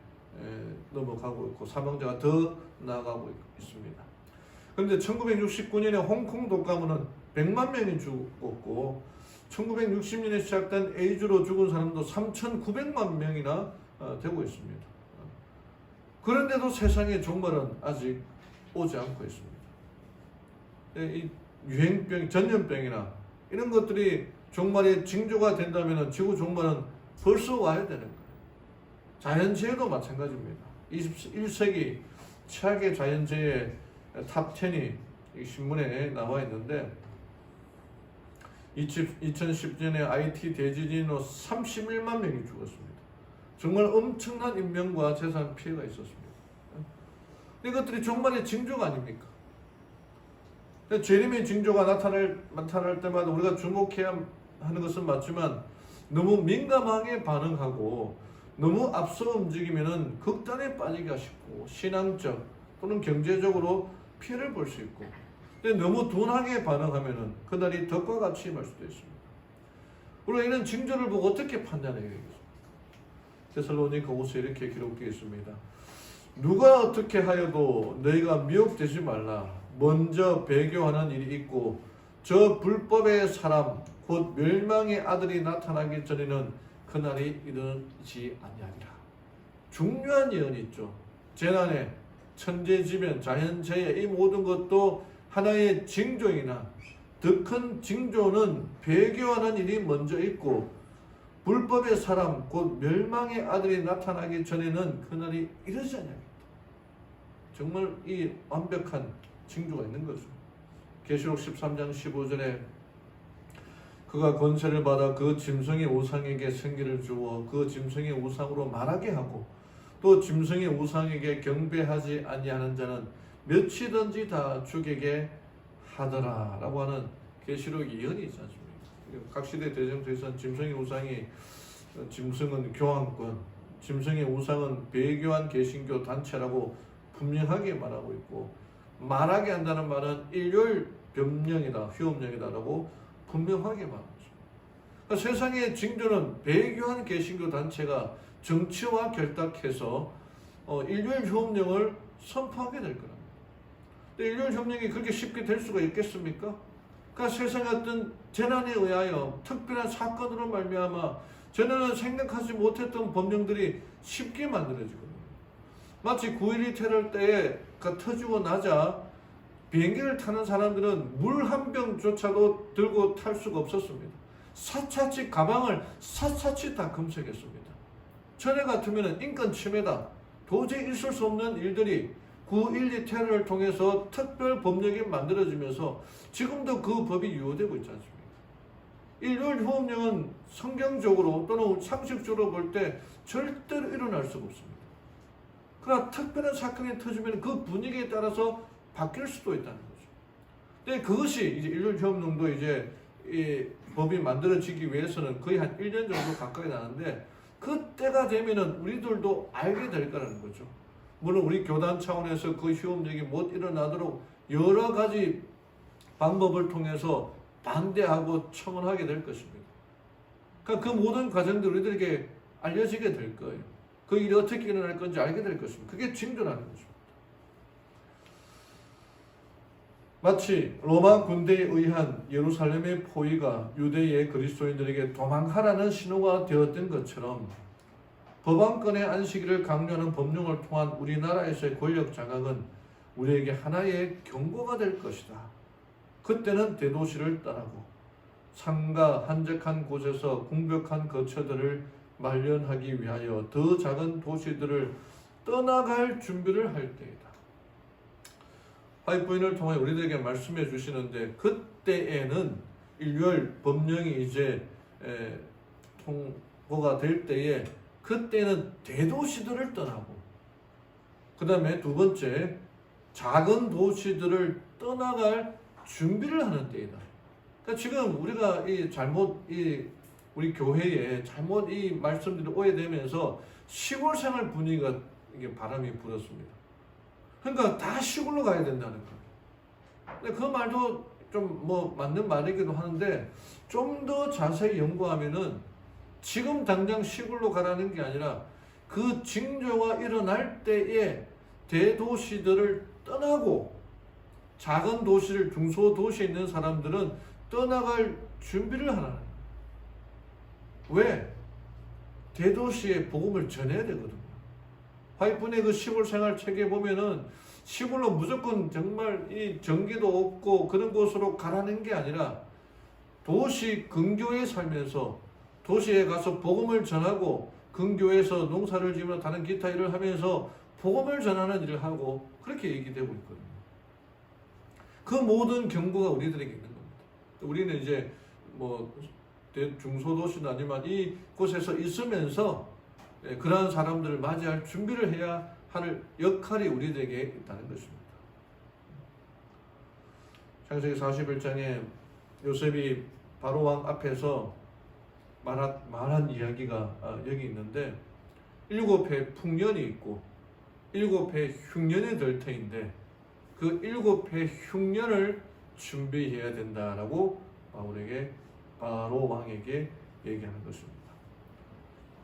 넘어가고 있고, 사망자가 더 나아가고 있습니다. 그런데 1969년에 홍콩 독감은 100만 명이 죽었고, 1960년에 시작된 에이즈로 죽은 사람도 3,900만 명이나 되고 있습니다. 그런데도 세상의 종말은 아직 오지 않고 있습니다. 이 유행병, 전염병이나 이런 것들이 종말의 징조가 된다면 지구 종말은 벌써 와야 되는 거예요. 자연재해도 마찬가지입니다. 21세기 최악의 자연재해 탑 10이 신문에 나와 있는데, 2010년에 IT 대지진으로 31만 명이 죽었습니다. 정말 엄청난 인명과 재산 피해가 있었습니다. 이것들이 종말의 징조가 아닙니까? 재림의 징조가 나타날 때마다 우리가 주목해야 하는 것은 맞지만, 너무 민감하게 반응하고 너무 앞서 움직이면은 극단에 빠지기가 쉽고, 신앙적 또는 경제적으로 피해를 볼 수 있고, 근데 너무 둔하게 반응하면은 그날이 덕과 같이 임할 수도 있습니다. 우리가 이런 징조를 보고 어떻게 판단해야 되겠습니까? 데살로니가 5서에 이렇게 기록되어 있습니다. 누가 어떻게 하여도 너희가 미혹되지 말라. 먼저 배교하는 일이 있고, 저 불법의 사람 곧 멸망의 아들이 나타나기 전에는 그날이 이르지 아니하리라. 중요한 예언이 있죠. 재난에, 천재지변, 자연재해, 이 모든 것도 하나의 징조이나 더 큰 징조는 배교하는 일이 먼저 있고, 불법의 사람 곧 멸망의 아들이 나타나기 전에는 그날이 이르지 아니하리라. 정말 이 완벽한 징조가 있는 거죠. 계시록 13장 15절에 그가 권세를 받아 그 짐승의 우상에게 생기를 주어 그 짐승의 우상으로 말하게 하고, 또 짐승의 우상에게 경배하지 아니하는 자는 몇이든지 다 죽이게 하더라라고 하는 계시록 예언이 있지 않습니까? 각 시대 대정토에서는 짐승의 우상이 짐승은 교황권, 짐승의 우상은 배교한 개신교 단체라고 분명하게 말하고 있고, 말하게 한다는 말은 일요일 변명이다, 휘업령이다라고 분명하게 말하고 있습니다. 그러니까 세상의 징조는 배교한 개신교 단체가 정치와 결탁해서 일요일 휘업령을 선포하게 될 거랍니다. 근데 일요일 휘업령이 그렇게 쉽게 될 수가 있겠습니까? 그러니까 세상의 어떤 재난에 의하여 특별한 사건으로 말미암아 전에는 생각하지 못했던 법령들이 쉽게 만들어지거든요. 마치 9.12 테러 때에 터지고 나자 비행기를 타는 사람들은 물 한 병조차도 들고 탈 수가 없었습니다. 샅샅이 가방을 샅샅이 다 검색했습니다. 전에 같으면 인권 침해다, 도저히 있을 수 없는 일들이 9.12 테러를 통해서 특별 법령이 만들어지면서 지금도 그 법이 유효되고 있지 않습니까? 일요일 휴업령은 성경적으로 또는 상식적으로 볼 때 절대로 일어날 수가 없습니다. 그러나 특별한 사건이 터지면 그 분위기에 따라서 바뀔 수도 있다는 거죠. 근데 그것이 이제 일요일 휴업령도 이제 이 법이 만들어지기 위해서는 거의 한 1년 정도 가까이 나는데, 그때가 되면은 우리들도 알게 될 거라는 거죠. 물론 우리 교단 차원에서 그 휴업령이 못 일어나도록 여러 가지 방법을 통해서 반대하고 청원하게 될 것입니다. 그러니까 그 모든 과정들이 우리들에게 알려지게 될 거예요. 그 일이 어떻게 일어날 건지 알게 될 것입니다. 그게 징조라는 거죠. 마치 로마 군대에 의한 예루살렘의 포위가 유대의 그리스도인들에게 도망하라는 신호가 되었던 것처럼 법안권의 안식일을 강요하는 법령을 통한 우리나라에서의 권력 장악은 우리에게 하나의 경고가 될 것이다. 그때는 대도시를 떠나고 상가 한적한 곳에서 궁벽한 거처들을 마련하기 위하여 더 작은 도시들을 떠나갈 준비를 할 때이다. 화이트부인을 통해 우리들에게 말씀해 주시는데, 그때에는 일요일 법령이 이제 통보가 될 때에 그때는 대도시들을 떠나고, 그 다음에 두 번째 작은 도시들을 떠나갈 준비를 하는 때이다. 그러니까 지금 우리가 우리 교회에 잘못 이 말씀들이 오해되면서 시골 생활 분위기가 이게 바람이 불었습니다. 그러니까 다 시골로 가야 된다는 거예요. 근데 그 말도 좀 맞는 말이기도 하는데, 좀 더 자세히 연구하면은 지금 당장 시골로 가라는 게 아니라 그 징조가 일어날 때에 대도시들을 떠나고 작은 도시를, 중소도시에 있는 사람들은 떠나갈 준비를 하라는 거예요. 왜? 대도시에 복음을 전해야 되거든요. 화이트분의 그 시골 생활 책에 보면은 시골로 무조건 정말 이 전기도 없고 그런 곳으로 가라는 게 아니라 도시 근교에 살면서 도시에 가서 복음을 전하고 근교에서 농사를 지으며 다른 기타 일을 하면서 복음을 전하는 일을 하고, 그렇게 얘기되고 있거든요. 그 모든 경고가 우리들에게 있는 겁니다. 우리는 이제 중소도시는 아니지만 이곳에서 있으면서 그러한 사람들을 맞이할 준비를 해야 할 역할이 우리들에게 있다는 것입니다. 창세기 41장에 요셉이 바로왕 앞에서 말한 이야기가 여기 있는데, 7해 풍년이 있고 7해 흉년이 될 터인데 그 7해 흉년을 준비해야 된다라고 바로왕에게 얘기하는 것입니다.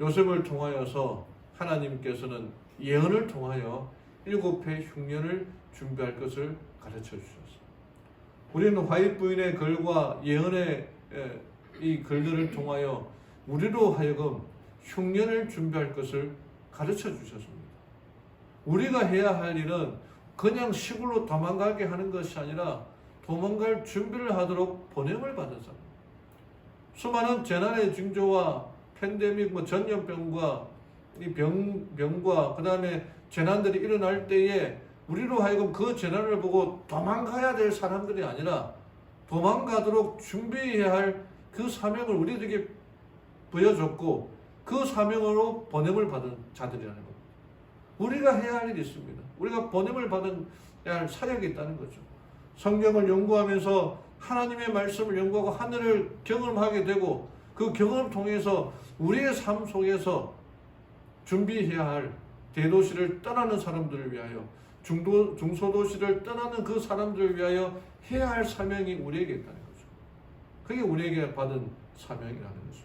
요셉을 통하여서 하나님께서는 예언을 통하여 7해 흉년을 준비할 것을 가르쳐 주셨습니다. 우리는 화이트부인의 글과 예언의 이 글들을 통하여 우리로 하여금 흉년을 준비할 것을 가르쳐 주셨습니다. 우리가 해야 할 일은 그냥 시골로 도망가게 하는 것이 아니라 도망갈 준비를 하도록 보냄을 받은 사람. 수많은 재난의 징조와 팬데믹, 전염병과 이 병과 그 다음에 재난들이 일어날 때에 우리로 하여금 그 재난을 보고 도망가야 될 사람들이 아니라 도망가도록 준비해야 할 그 사명을 우리들에게 보여줬고 그 사명으로 보냄을 받은 자들이라는 겁니다. 우리가 해야 할 일이 있습니다. 우리가 번임을 받아야 할 사역이 있다는 거죠. 성경을 연구하면서 하나님의 말씀을 연구하고 하늘을 경험하게 되고 그 경험을 통해서 우리의 삶 속에서 준비해야 할 대도시를 떠나는 사람들을 위하여 중소도시를 떠나는 그 사람들을 위하여 해야 할 사명이 우리에게 있다는 거죠. 그게 우리에게 받은 사명이라는 거죠.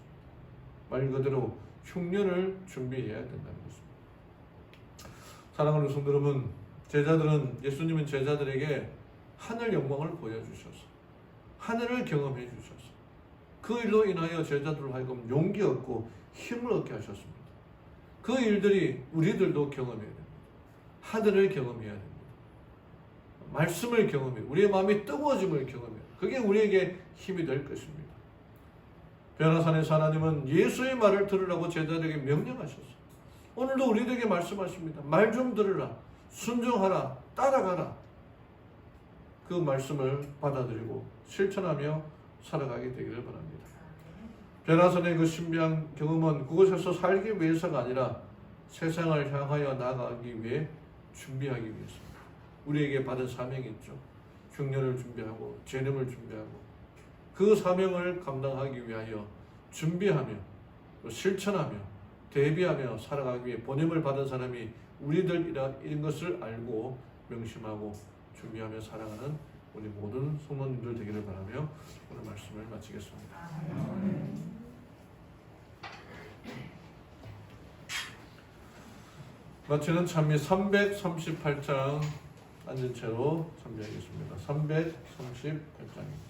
말 그대로 흉년을 준비해야 된다는 거죠. 사랑하는 성도 여러분, 예수님은 제자들에게 하늘 영광을 보여주셔서 하늘을 경험해 주셔서 그 일로 인하여 제자들로 하여금 용기 얻고 힘을 얻게 하셨습니다. 그 일들이 우리들도 경험해야 됩니다. 하늘을 경험해야 됩니다. 말씀을 경험해 우리의 마음이 뜨거워짐을 경험해요. 그게 우리에게 힘이 될 것입니다. 변화산에서 하나님은 예수의 말을 들으라고 제자들에게 명령하셨어요. 오늘도 우리들에게 말씀하십니다. 말 좀 들으라. 순종하라. 따라가라. 그 말씀을 받아들이고 실천하며 살아가게 되기를 바랍니다. 변화산의 그 신비한 경험은 그곳에서 살기 위해서가 아니라 세상을 향하여 나아가기 위해 준비하기 위해서입니다. 우리에게 받은 사명이 있죠. 흉년을 준비하고 재림을 준비하고 그 사명을 감당하기 위하여 준비하며 실천하며 대비하며 살아가기 위해 번임을 받은 사람이 우리들이라는 것을 알고 명심하고 준비하며 살아가는 우리 모든 성도님들 되기를 바라며 오늘 말씀을 마치겠습니다. 마치는 찬미 338장 앉은 채로 참여하겠습니다. 338장입니다.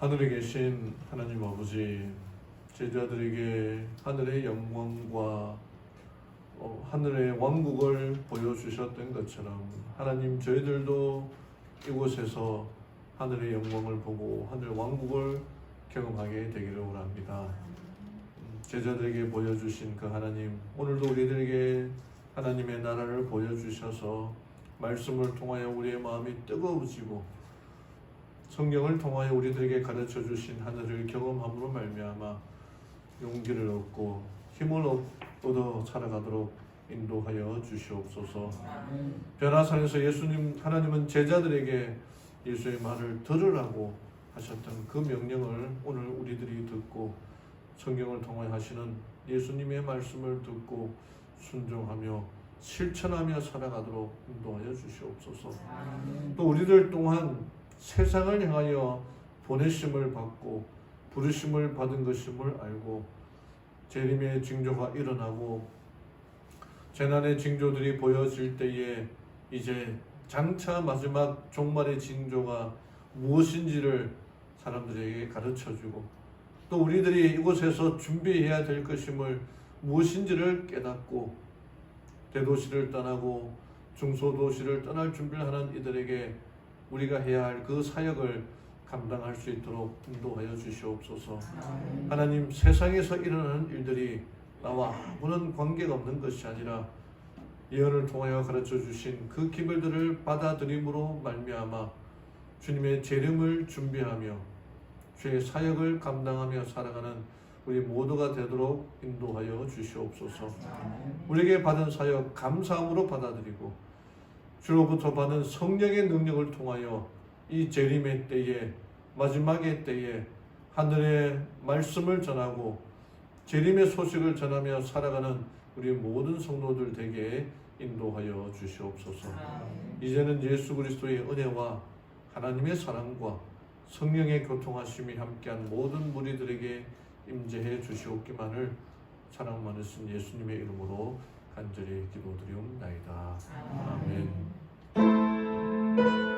하늘에 계신 하나님 아버지, 제자들에게 하늘의 영광과 하늘의 왕국을 보여주셨던 것처럼 하나님, 저희들도 이곳에서 하늘의 영광을 보고 하늘 왕국을 경험하게 되기를 원합니다. 제자들에게 보여주신 그 하나님, 오늘도 우리들에게 하나님의 나라를 보여주셔서 말씀을 통하여 우리의 마음이 뜨거워지고 성경을 통하여 우리들에게 가르쳐 주신 하늘을 경험함으로 말미암아 용기를 얻고 힘을 얻어 살아가도록 인도하여 주시옵소서. 변화산에서 하나님은 제자들에게 예수의 말을 들으라고 하셨던 그 명령을 오늘 우리들이 듣고 성경을 통하여 하시는 예수님의 말씀을 듣고 순종하며 실천하며 살아가도록 인도하여 주시옵소서. 또 우리들 또한 세상을 향하여 보내심을 받고 부르심을 받은 것임을 알고 재림의 징조가 일어나고 재난의 징조들이 보여질 때에 이제 장차 마지막 종말의 징조가 무엇인지를 사람들에게 가르쳐주고 또 우리들이 이곳에서 준비해야 될 것임을 무엇인지를 깨닫고 대도시를 떠나고 중소도시를 떠날 준비를 하는 이들에게 우리가 해야 할 그 사역을 감당할 수 있도록 인도하여 주시옵소서. 하나님, 세상에서 일어나는 일들이 나와 아무런 관계가 없는 것이 아니라 예언을 통하여 가르쳐 주신 그 기별들을 받아들임으로 말미암아 주님의 재림을 준비하며 주의 사역을 감당하며 살아가는 우리 모두가 되도록 인도하여 주시옵소서. 우리에게 받은 사역 감사함으로 받아들이고 주로부터 받은 성령의 능력을 통하여 이 재림의 때에 마지막의 때에 하늘의 말씀을 전하고 재림의 소식을 전하며 살아가는 우리 모든 성도들 되게 인도하여 주시옵소서. 이제는 예수 그리스도의 은혜와 하나님의 사랑과 성령의 교통하심이 함께한 모든 무리들에게 임재해 주시옵기만을 사랑 많으신 예수님의 이름으로 간절히 기도드리옵나이다. 아멘.